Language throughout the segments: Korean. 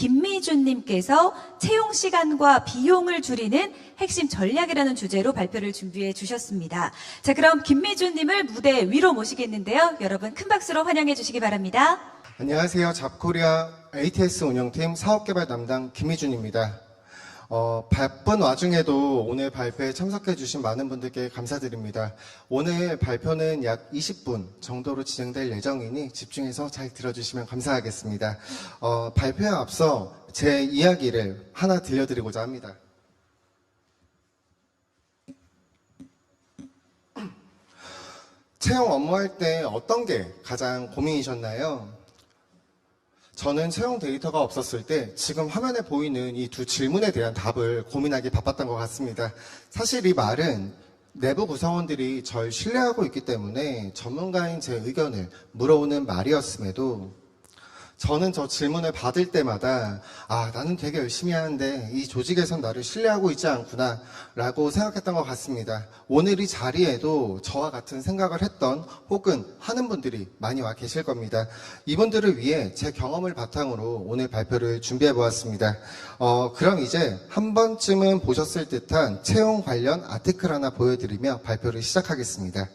김미준님께서 채용 시간과 비용을 줄이는 핵심 전략이라는 주제로 발표를 준비해 주셨습니다. 자, 그럼 김미준님을 무대 위로 모시겠는데요. 여러분 큰 박수로 환영해 주시기 바랍니다. 안녕하세요. 잡코리아 ATS 운영팀 사업개발 담당 김미준입니다. 바쁜 와중에도 오늘 발표에 참석해 주신 많은 분들께 감사드립니다. 오늘 발표는 약 20분 정도로 진행될 예정이니 집중해서 잘 들어주시면 감사하겠습니다. 발표에 앞서 제 이야기를 하나 들려드리고자 합니다. 채용 업무할 때 어떤 게 가장 고민이셨나요? 저는 채용 데이터가 없었을 때 지금 화면에 보이는 이 두 질문에 대한 답을 고민하기 바빴던 것 같습니다. 사실 이 말은 내부 구성원들이 절 신뢰하고 있기 때문에 전문가인 제 의견을 물어오는 말이었음에도 저는 저 질문을 받을 때마다 나는 되게 열심히 하는데 이 조직에선 나를 신뢰하고 있지 않구나 라고 생각했던 것 같습니다. 오늘 이 자리에도 저와 같은 생각을 했던 혹은 하는 분들이 많이 와 계실 겁니다. 이분들을 위해 제 경험을 바탕으로 오늘 발표를 준비해 보았습니다. 그럼 이제 한 번쯤은 보셨을 듯한 채용 관련 아티클 하나 보여드리며 발표를 시작하겠습니다.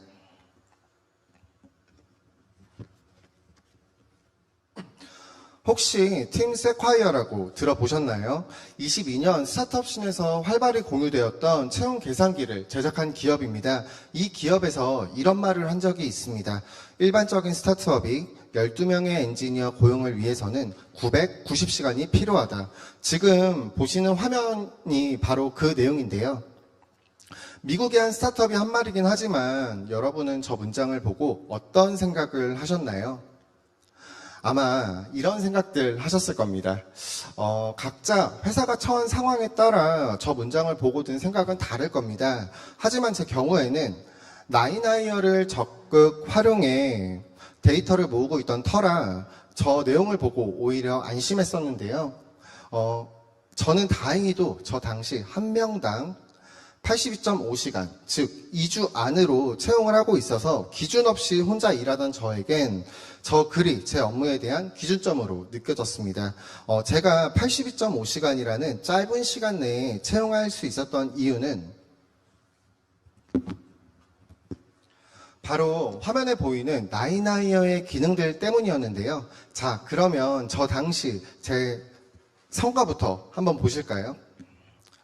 혹시 팀 세콰이어라고 들어보셨나요? 22년 스타트업씬에서 활발히 공유되었던 채용 계산기를 제작한 기업입니다. 이 기업에서 이런 말을 한 적이 있습니다. 일반적인 스타트업이 12명의 엔지니어 고용을 위해서는 990시간이 필요하다. 지금 보시는 화면이 바로 그 내용인데요. 미국의 한 스타트업이 한 말이긴 하지만 여러분은 저 문장을 보고 어떤 생각을 하셨나요? 아마 이런 생각들 하셨을 겁니다. 각자 회사가 처한 상황에 따라 저 문장을 보고 든 생각은 다를 겁니다. 하지만 제 경우에는 나인아이어를 적극 활용해 데이터를 모으고 있던 터라 저 내용을 보고 오히려 안심했었는데요. 저는 다행히도 저 당시 한 명당 82.5시간, 즉 2주 안으로 채용을 하고 있어서 기준 없이 혼자 일하던 저에겐 저 글이 제 업무에 대한 기준점으로 느껴졌습니다. 제가 82.5시간이라는 짧은 시간 내에 채용할 수 있었던 이유는 바로 화면에 보이는 나인아이어의 기능들 때문이었는데요. 자, 그러면 저 당시 제 성과부터 한번 보실까요?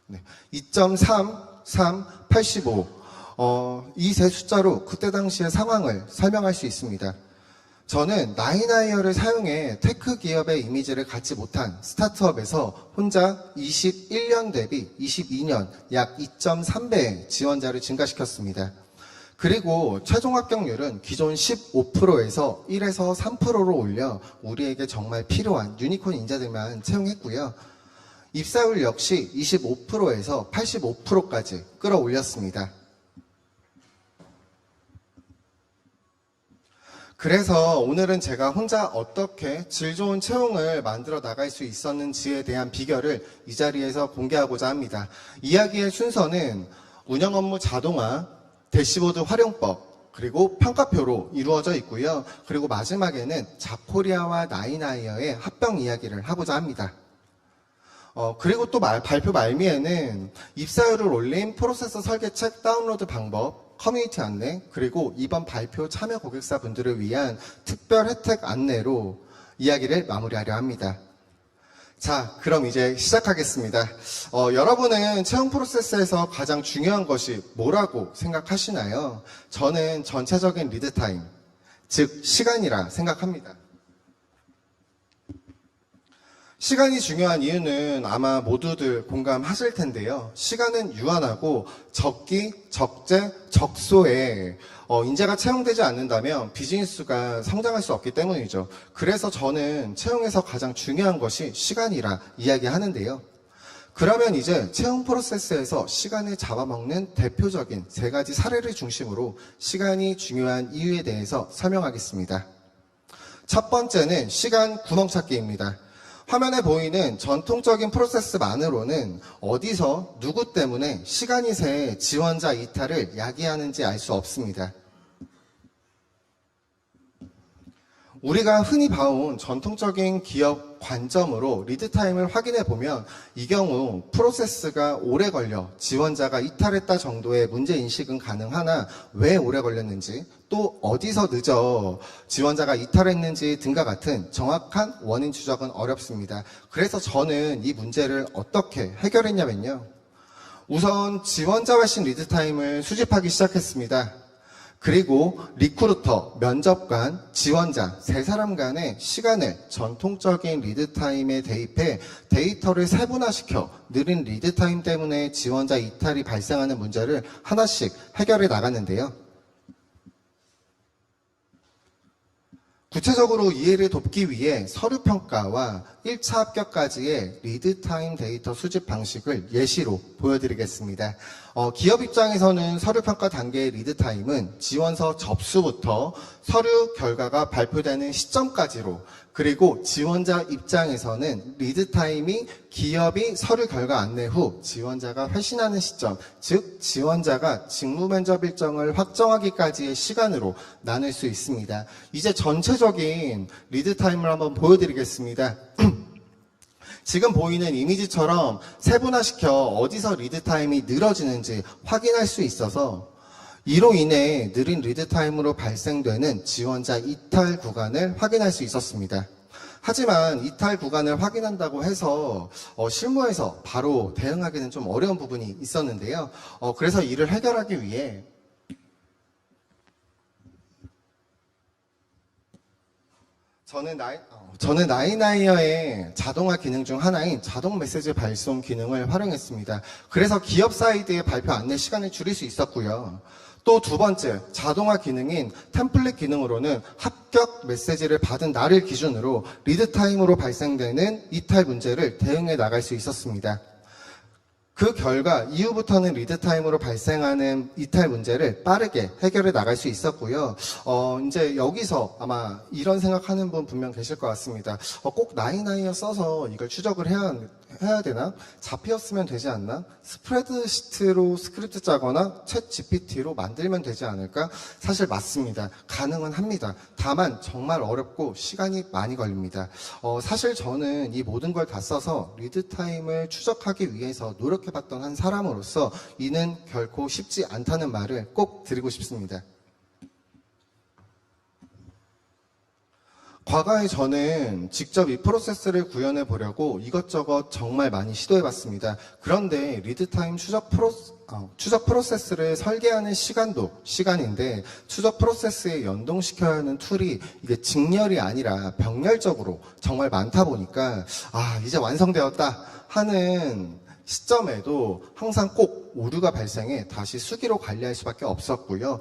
네, 2.3 3, 85. 이 세 숫자로 그때 당시의 상황을 설명할 수 있습니다. 저는 나인아이어를 사용해 테크 기업의 이미지를 갖지 못한 스타트업에서 혼자 21년 대비 22년 약 2.3배의 지원자를 증가시켰습니다. 그리고 최종 합격률은 기존 15%에서 1에서 3%로 올려 우리에게 정말 필요한 유니콘 인재들만 채용했고요. 입사율 역시 25%에서 85%까지 끌어올렸습니다. 그래서 오늘은 제가 혼자 어떻게 질 좋은 채용을 만들어 나갈 수 있었는지에 대한 비결을 이 자리에서 공개하고자 합니다. 이야기의 순서는 운영 업무 자동화, 대시보드 활용법, 그리고 평가표로 이루어져 있고요. 그리고 마지막에는 잡코리아와 나인아이어의 합병 이야기를 하고자 합니다. 그리고 또 발표 말미에는 입사율을 올린 프로세서 설계책 다운로드 방법, 커뮤니티 안내, 그리고 이번 발표 참여 고객사분들을 위한 특별 혜택 안내로 이야기를 마무리하려 합니다. 자, 그럼 이제 시작하겠습니다. 여러분은 채용 프로세스에서 가장 중요한 것이 뭐라고 생각하시나요? 저는 전체적인 리드 타임, 즉 시간이라 생각합니다. 시간이 중요한 이유는 아마 모두들 공감하실 텐데요. 시간은 유한하고 적기, 적재, 적소에 인재가 채용되지 않는다면 비즈니스가 성장할 수 없기 때문이죠. 그래서 저는 채용에서 가장 중요한 것이 시간이라 이야기하는데요. 그러면 이제 채용 프로세스에서 시간을 잡아먹는 대표적인 3가지 사례를 중심으로 시간이 중요한 이유에 대해서 설명하겠습니다. 첫 번째는 시간 구멍찾기입니다. 화면에 보이는 전통적인 프로세스만으로는 어디서 누구 때문에 시간이 새 지원자 이탈을 야기하는지 알 수 없습니다. 우리가 흔히 봐온 전통적인 기업 관점으로 리드 타임을 확인해 보면 이 경우 프로세스가 오래 걸려 지원자가 이탈했다 정도의 문제 인식은 가능하나 왜 오래 걸렸는지 또 어디서 늦어 지원자가 이탈했는지 등과 같은 정확한 원인 추적은 어렵습니다. 그래서 저는 이 문제를 어떻게 해결했냐면요. 우선 지원자 발신 리드 타임을 수집하기 시작했습니다. 그리고 리크루터, 면접관, 지원자 세 사람 간의 시간을 전통적인 리드타임에 대입해 데이터를 세분화시켜 느린 리드타임 때문에 지원자 이탈이 발생하는 문제를 하나씩 해결해 나갔는데요. 구체적으로 이해를 돕기 위해 서류평가와 1차 합격까지의 리드타임 데이터 수집 방식을 예시로 보여드리겠습니다. 기업 입장에서는 서류평가 단계의 리드타임은 지원서 접수부터 서류 결과가 발표되는 시점까지로, 그리고 지원자 입장에서는 리드타임이 기업이 서류 결과 안내 후 지원자가 회신하는 시점, 즉 지원자가 직무 면접 일정을 확정하기까지의 시간으로 나눌 수 있습니다. 이제 전체적인 리드타임을 한번 보여드리겠습니다. 지금 보이는 이미지처럼 세분화시켜 어디서 리드타임이 늘어지는지 확인할 수 있어서 이로 인해 느린 리드타임으로 발생되는 지원자 이탈 구간을 확인할 수 있었습니다. 하지만 이탈 구간을 확인한다고 해서 실무에서 바로 대응하기는 좀 어려운 부분이 있었는데요. 그래서 이를 해결하기 위해 저는 나이나이어의 자동화 기능 중 하나인 자동 메시지 발송 기능을 활용했습니다. 그래서 기업 사이드의 발표 안내 시간을 줄일 수 있었고요. 또 두 번째, 자동화 기능인 템플릿 기능으로는 합격 메시지를 받은 날을 기준으로 리드타임으로 발생되는 이탈 문제를 대응해 나갈 수 있었습니다. 그 결과 이후부터는 리드타임으로 발생하는 이탈 문제를 빠르게 해결해 나갈 수 있었고요. 이제 여기서 아마 이런 생각하는 분 분명 계실 것 같습니다. 꼭 나이나이어 써서 이걸 추적을 해야 되나? 잡히었으면 되지 않나? 스프레드시트로 스크립트 짜거나 챗 GPT로 만들면 되지 않을까? 사실 맞습니다. 가능은 합니다. 다만 정말 어렵고 시간이 많이 걸립니다. 사실 저는 이 모든 걸 다 써서 리드타임을 추적하기 위해서 노력해봤던 한 사람으로서 이는 결코 쉽지 않다는 말을 꼭 드리고 싶습니다. 과거에 저는 직접 이 프로세스를 구현해 보려고 이것저것 정말 많이 시도해 봤습니다. 그런데 리드타임 추적 프로세스를 설계하는 시간도 시간인데 추적 프로세스에 연동시켜야 하는 툴이 이게 직렬이 아니라 병렬적으로 정말 많다 보니까 이제 완성되었다 하는 시점에도 항상 꼭 오류가 발생해 다시 수기로 관리할 수밖에 없었고요.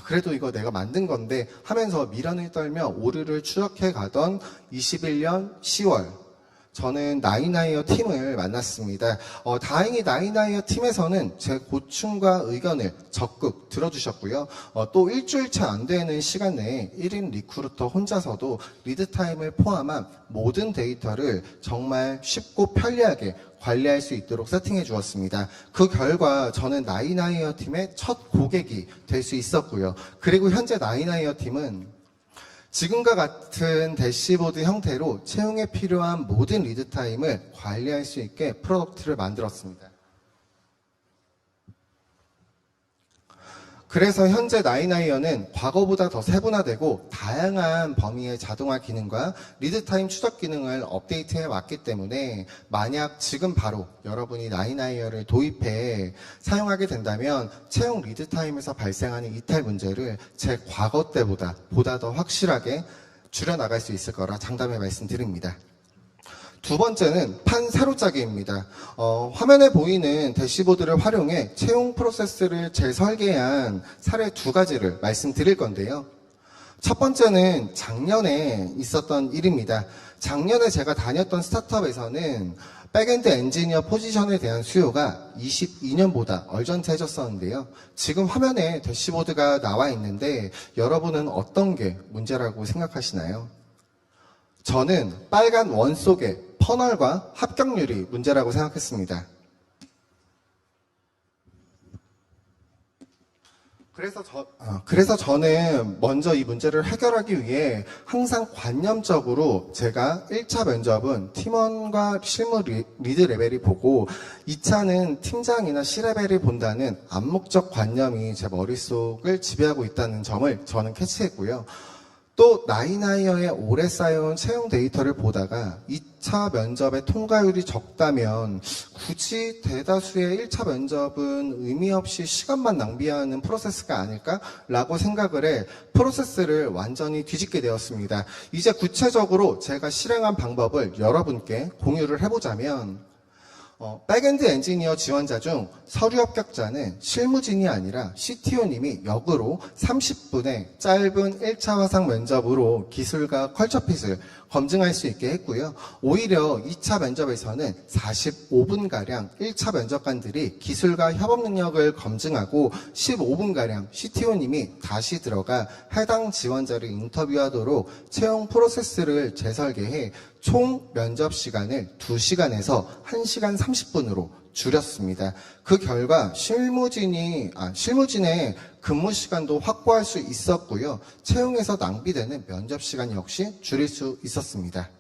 그래도 이거 내가 만든 건데 하면서 미련을 떨며 오류를 추적해 가던 21년 10월 저는 나이나이어 팀을 만났습니다. 다행히 나이나이어 팀에서는 제 고충과 의견을 적극 들어주셨고요. 또 일주일 채 안 되는 시간 내에 1인 리크루터 혼자서도 리드타임을 포함한 모든 데이터를 정말 쉽고 편리하게 관리할 수 있도록 세팅해 주었습니다. 그 결과 저는 나이나이어 팀의 첫 고객이 될 수 있었고요. 그리고 현재 나이나이어 팀은 지금과 같은 대시보드 형태로 채용에 필요한 모든 리드타임을 관리할 수 있게 프로덕트를 만들었습니다. 그래서 현재 나이나이어는 과거보다 더 세분화되고 다양한 범위의 자동화 기능과 리드타임 추적 기능을 업데이트해 왔기 때문에 만약 지금 바로 여러분이 나이나이어를 도입해 사용하게 된다면 채용 리드타임에서 발생하는 이탈 문제를 제 과거 때보다 보다 더 확실하게 줄여나갈 수 있을 거라 장담해 말씀드립니다. 두 번째는 판 세로짜기입니다. 화면에 보이는 대시보드를 활용해 채용 프로세스를 재설계한 사례 두 가지를 말씀드릴 건데요. 첫 번째는 작년에 있었던 일입니다. 작년에 제가 다녔던 스타트업에서는 백엔드 엔지니어 포지션에 대한 수요가 22년보다 얼전해졌었는데요. 지금 화면에 대시보드가 나와 있는데 여러분은 어떤 게 문제라고 생각하시나요? 저는 빨간 원 속의 퍼널과 합격률이 문제라고 생각했습니다. 그래서 저는 먼저 이 문제를 해결하기 위해 항상 관념적으로 제가 1차 면접은 팀원과 실무 리드 레벨이 보고 2차는 팀장이나 C레벨이 본다는 암묵적 관념이 제 머릿속을 지배하고 있다는 점을 저는 캐치했고요. 또 나이나이어에 오래 쌓여온 채용 데이터를 보다가 2차 면접의 통과율이 적다면 굳이 대다수의 1차 면접은 의미 없이 시간만 낭비하는 프로세스가 아닐까라고 생각을 해 프로세스를 완전히 뒤집게 되었습니다. 이제 구체적으로 제가 실행한 방법을 여러분께 공유를 해보자면 백엔드 엔지니어 지원자 중 서류 합격자는 실무진이 아니라 CTO님이 역으로 30분의 짧은 1차 화상 면접으로 기술과 컬처핏을 검증할 수 있게 했고요. 오히려 2차 면접에서는 45분가량 1차 면접관들이 기술과 협업 능력을 검증하고 15분가량 CTO님이 다시 들어가 해당 지원자를 인터뷰하도록 채용 프로세스를 재설계해 총 면접 시간을 2시간에서 1시간 30분으로 줄였습니다. 그 결과 실무진의 근무 시간도 확보할 수 있었고요. 채용에서 낭비되는 면접 시간 역시 줄일 수 있었습니다.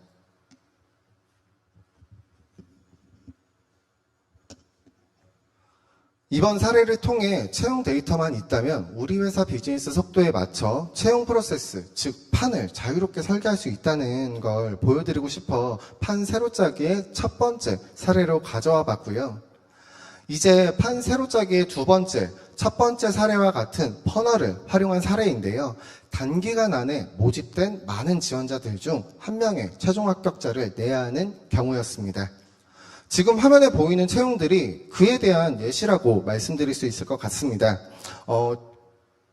이번 사례를 통해 채용 데이터만 있다면 우리 회사 비즈니스 속도에 맞춰 채용 프로세스, 즉 판을 자유롭게 설계할 수 있다는 걸 보여드리고 싶어 판 세로 짜기의 첫 번째 사례로 가져와 봤고요. 이제 판 세로 짜기의 두 번째, 첫 번째 사례와 같은 퍼널을 활용한 사례인데요. 단기간 안에 모집된 많은 지원자들 중 한 명의 최종 합격자를 내야 하는 경우였습니다. 지금 화면에 보이는 채용들이 그에 대한 예시라고 말씀드릴 수 있을 것 같습니다.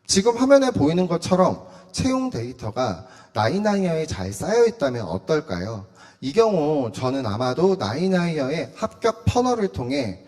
지금 화면에 보이는 것처럼 채용 데이터가 나이나이어에 잘 쌓여 있다면 어떨까요? 이 경우 저는 아마도 나이나이어의 합격 퍼널을 통해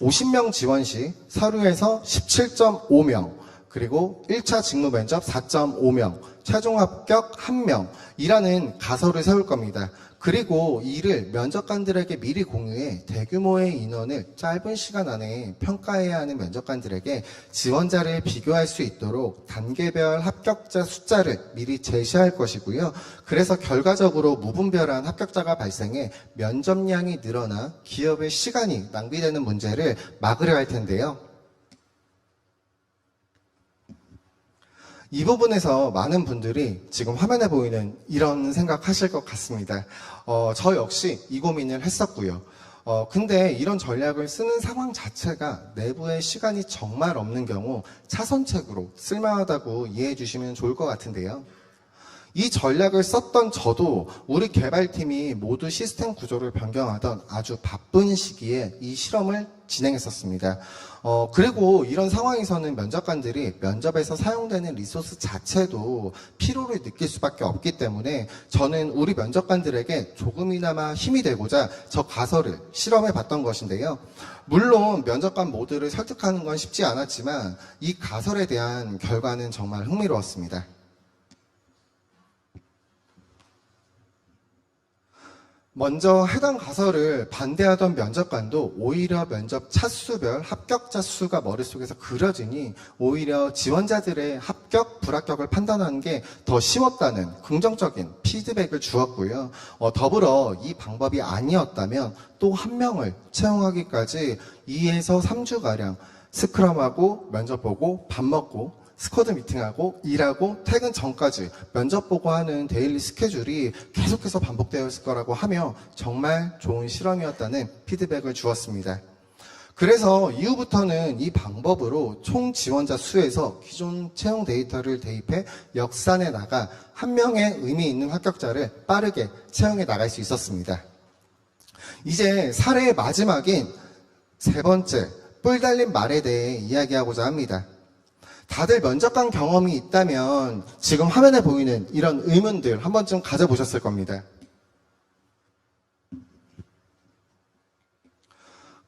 50명 지원 시 서류에서 17.5명, 그리고 1차 직무 면접 4.5명, 최종 합격 1명이라는 가설을 세울 겁니다. 그리고 이를 면접관들에게 미리 공유해 대규모의 인원을 짧은 시간 안에 평가해야 하는 면접관들에게 지원자를 비교할 수 있도록 단계별 합격자 숫자를 미리 제시할 것이고요. 그래서 결과적으로 무분별한 합격자가 발생해 면접량이 늘어나 기업의 시간이 낭비되는 문제를 막으려 할 텐데요. 이 부분에서 많은 분들이 지금 화면에 보이는 이런 생각하실 것 같습니다. 저 역시 이 고민을 했었고요. 근데 이런 전략을 쓰는 상황 자체가 내부의 시간이 정말 없는 경우 차선책으로 쓸만하다고 이해해 주시면 좋을 것 같은데요. 이 전략을 썼던 저도 우리 개발팀이 모두 시스템 구조를 변경하던 아주 바쁜 시기에 이 실험을 진행했었습니다. 그리고 이런 상황에서는 면접관들이 면접에서 사용되는 리소스 자체도 피로를 느낄 수밖에 없기 때문에 저는 우리 면접관들에게 조금이나마 힘이 되고자 저 가설을 실험해 봤던 것인데요. 물론 면접관 모두를 설득하는 건 쉽지 않았지만 이 가설에 대한 결과는 정말 흥미로웠습니다. 먼저 해당 가설을 반대하던 면접관도 오히려 면접 차수별 합격자 수가 머릿속에서 그려지니 오히려 지원자들의 합격, 불합격을 판단하는 게 더 쉬웠다는 긍정적인 피드백을 주었고요. 더불어 이 방법이 아니었다면 또 한 명을 채용하기까지 2에서 3주가량 스크럼하고 면접 보고 밥 먹고 스쿼드 미팅하고 일하고 퇴근 전까지 면접 보고 하는 데일리 스케줄이 계속해서 반복되었을 거라고 하며 정말 좋은 실험이었다는 피드백을 주었습니다. 그래서 이후부터는 이 방법으로 총 지원자 수에서 기존 채용 데이터를 대입해 역산해 나가 한 명의 의미 있는 합격자를 빠르게 채용해 나갈 수 있었습니다. 이제 사례의 마지막인 세 번째, 뿔 달린 말에 대해 이야기하고자 합니다. 다들 면접관 경험이 있다면 지금 화면에 보이는 이런 의문들 한 번쯤 가져보셨을 겁니다.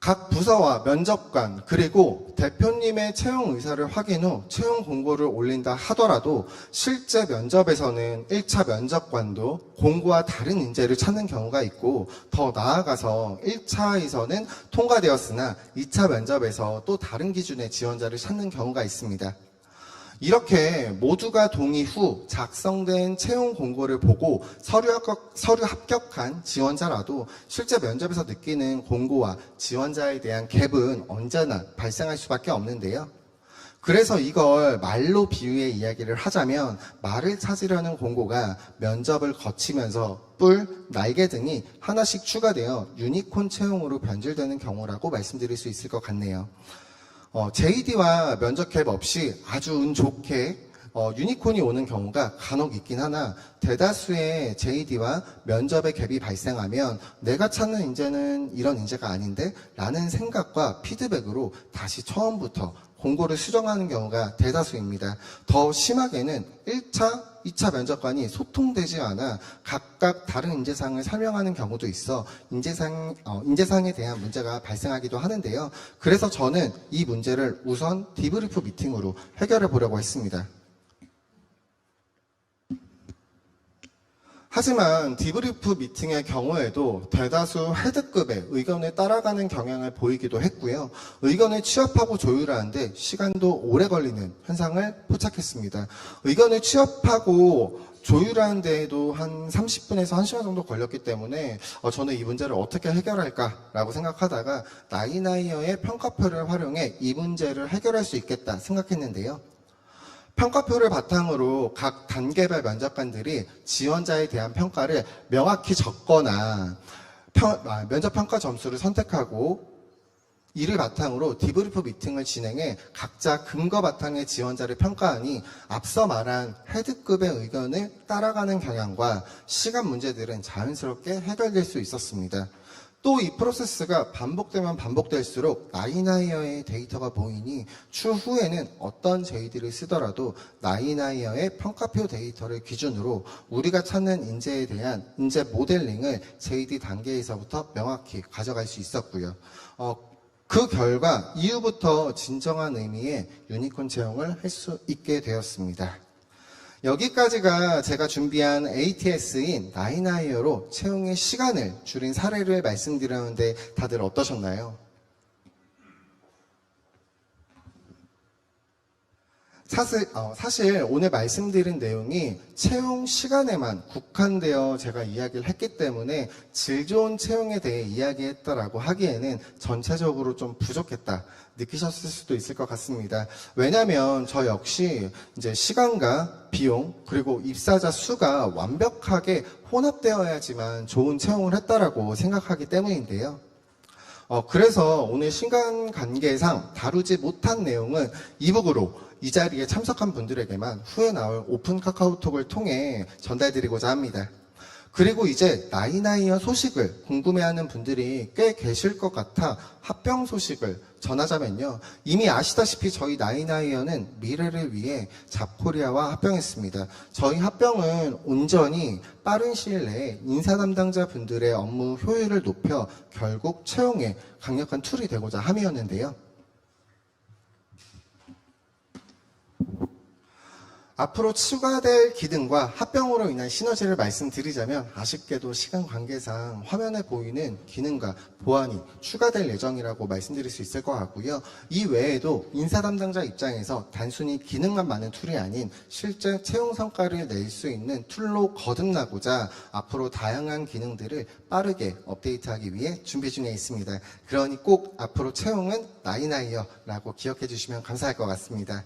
각 부서와 면접관 그리고 대표님의 채용 의사를 확인 후 채용 공고를 올린다 하더라도 실제 면접에서는 1차 면접관도 공고와 다른 인재를 찾는 경우가 있고 더 나아가서 1차에서는 통과되었으나 2차 면접에서 또 다른 기준의 지원자를 찾는 경우가 있습니다. 이렇게 모두가 동의 후 작성된 채용 공고를 보고 서류 합격한 지원자라도 실제 면접에서 느끼는 공고와 지원자에 대한 갭은 언제나 발생할 수밖에 없는데요. 그래서 이걸 말로 비유해 이야기를 하자면 말을 찾으려는 공고가 면접을 거치면서 뿔, 날개 등이 하나씩 추가되어 유니콘 채용으로 변질되는 경우라고 말씀드릴 수 있을 것 같네요. JD와 면접 갭 없이 아주 운 좋게 유니콘이 오는 경우가 간혹 있긴 하나 대다수의 JD와 면접의 갭이 발생하면 내가 찾는 인재는 이런 인재가 아닌데 라는 생각과 피드백으로 다시 처음부터 공고를 수정하는 경우가 대다수입니다. 더 심하게는 1차, 2차 면접관이 소통되지 않아 각각 다른 인재상을 설명하는 경우도 있어 인재상에 대한 문제가 발생하기도 하는데요. 그래서 저는 이 문제를 우선 디브리프 미팅으로 해결해 보려고 했습니다. 하지만 디브리프 미팅의 경우에도 대다수 헤드급의 의견에 따라가는 경향을 보이기도 했고요. 의견을 취합하고 조율하는데 시간도 오래 걸리는 현상을 포착했습니다. 의견을 취합하고 조율하는 데에도 한 30분에서 1시간 정도 걸렸기 때문에 저는 이 문제를 어떻게 해결할까라고 생각하다가 나이나이어의 평가표를 활용해 이 문제를 해결할 수 있겠다 생각했는데요. 평가표를 바탕으로 각 단계별 면접관들이 지원자에 대한 평가를 명확히 적거나 면접 평가 점수를 선택하고 이를 바탕으로 디브리프 미팅을 진행해 각자 근거 바탕의 지원자를 평가하니 앞서 말한 헤드급의 의견을 따라가는 경향과 시간 문제들은 자연스럽게 해결될 수 있었습니다. 또 이 프로세스가 반복되면 반복될수록 나이나이어의 데이터가 보이니 추후에는 어떤 JD를 쓰더라도 나이나이어의 평가표 데이터를 기준으로 우리가 찾는 인재에 대한 인재 모델링을 JD 단계에서부터 명확히 가져갈 수 있었고요. 그 결과 이후부터 진정한 의미의 유니콘 채용을 할 수 있게 되었습니다. 여기까지가 제가 준비한 ATS인 나이나이어로 채용의 시간을 줄인 사례를 말씀드렸는데 다들 어떠셨나요? 사실 오늘 말씀드린 내용이 채용 시간에만 국한되어 제가 이야기를 했기 때문에 질 좋은 채용에 대해 이야기했다라고 하기에는 전체적으로 좀 부족했다 느끼셨을 수도 있을 것 같습니다. 왜냐하면 저 역시 이제 시간과 비용 그리고 입사자 수가 완벽하게 혼합되어야지만 좋은 채용을 했다라고 생각하기 때문인데요. 그래서 오늘 시간 관계상 다루지 못한 내용은 이북으로 이 자리에 참석한 분들에게만 후에 나올 오픈 카카오톡을 통해 전달드리고자 합니다. 그리고 이제 나이나이어 소식을 궁금해하는 분들이 꽤 계실 것 같아 합병 소식을 전하자면요. 이미 아시다시피 저희 나이나이어는 미래를 위해 잡코리아와 합병했습니다. 저희 합병은 온전히 빠른 시일 내에 인사 담당자 분들의 업무 효율을 높여 결국 채용에 강력한 툴이 되고자 함이었는데요. 앞으로 추가될 기능과 합병으로 인한 시너지를 말씀드리자면 아쉽게도 시간 관계상 화면에 보이는 기능과 보안이 추가될 예정이라고 말씀드릴 수 있을 것 같고요. 이 외에도 인사 담당자 입장에서 단순히 기능만 많은 툴이 아닌 실제 채용 성과를 낼 수 있는 툴로 거듭나고자 앞으로 다양한 기능들을 빠르게 업데이트하기 위해 준비 중에 있습니다. 그러니 꼭 앞으로 채용은 나이나이어라고 기억해 주시면 감사할 것 같습니다.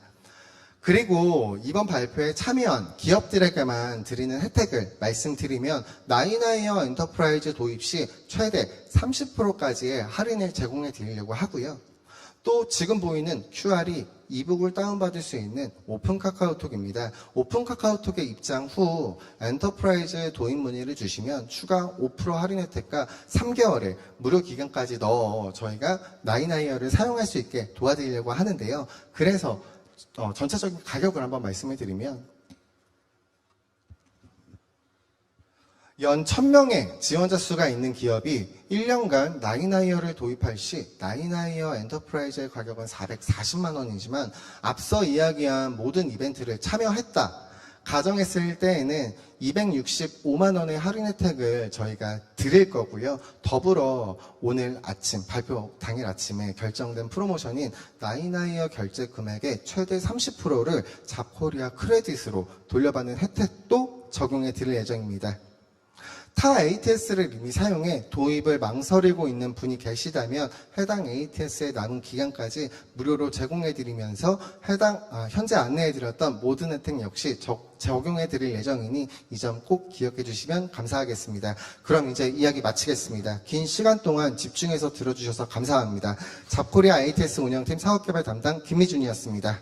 그리고 이번 발표에 참여한 기업들에게만 드리는 혜택을 말씀드리면 나이나이어 엔터프라이즈 도입 시 최대 30%까지의 할인을 제공해 드리려고 하고요. 또 지금 보이는 QR이 이북을 다운받을 수 있는 오픈 카카오톡입니다. 오픈 카카오톡에 입장 후 엔터프라이즈 도입 문의를 주시면 추가 5% 할인 혜택과 3개월의 무료 기간까지 넣어 저희가 나이나이어를 사용할 수 있게 도와드리려고 하는데요. 그래서 전체적인 가격을 한번 말씀을 드리면 연 1000명의 지원자 수가 있는 기업이 1년간 나이나이어를 도입할 시 나이나이어 엔터프라이즈의 가격은 440만 원이지만 앞서 이야기한 모든 이벤트를 참여했다. 가정했을 때에는 265만 원의 할인 혜택을 저희가 드릴 거고요. 더불어 오늘 아침 발표 당일 아침에 결정된 프로모션인 나이나이어 결제 금액의 최대 30%를 잡코리아 크레딧으로 돌려받는 혜택도 적용해 드릴 예정입니다. 타 ATS를 이미 사용해 도입을 망설이고 있는 분이 계시다면 해당 ATS의 남은 기간까지 무료로 제공해드리면서 현재 안내해드렸던 모든 혜택 역시 적용해드릴 예정이니 이 점 꼭 기억해 주시면 감사하겠습니다. 그럼 이제 이야기 마치겠습니다. 긴 시간 동안 집중해서 들어주셔서 감사합니다. 잡코리아 ATS 운영팀 사업개발 담당 김미준이었습니다.